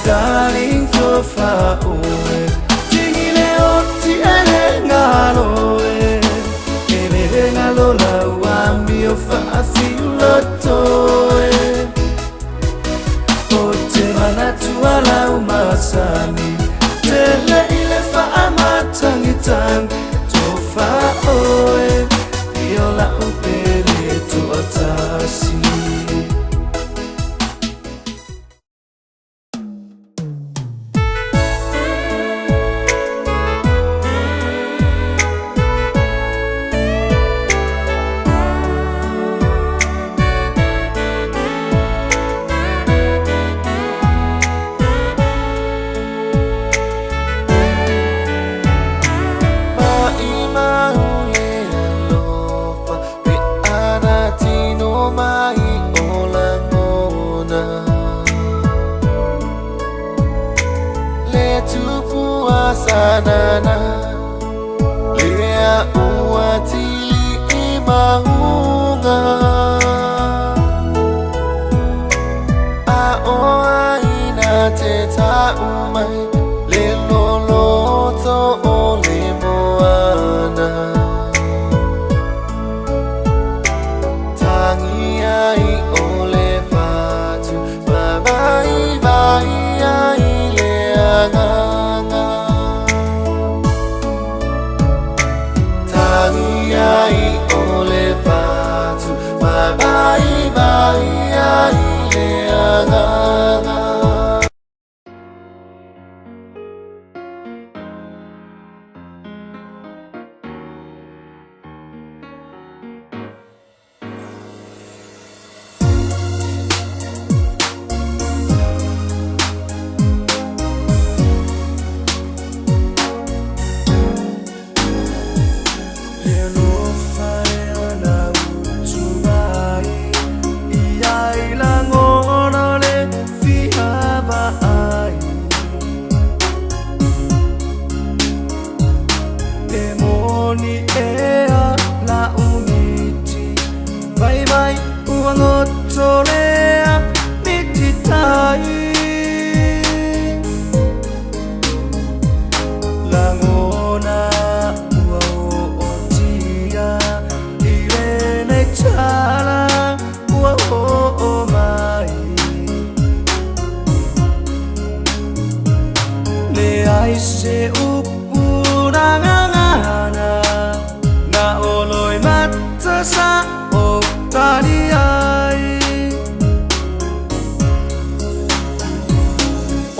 Darling, so far away. Tingile oti ngalo Ele ngalola wami ofa afiloto Ote manatu wala umasani Tele ile fa amatangitang Tofa oe Iola upele to atasi Sanana Lea uatili imahunga Aoa ina teta umai Leloloto ole moana Tangi ai ole fatu Babai bai ai leanga Ai ole fatu bye bye ai leanga Se upuna ngana na oloi mata sa oktani ai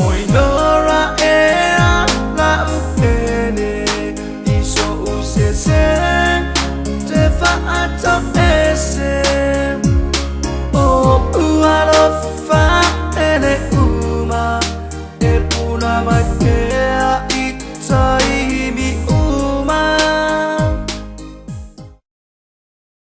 oi nora ea la upene iso usese te fa ato ese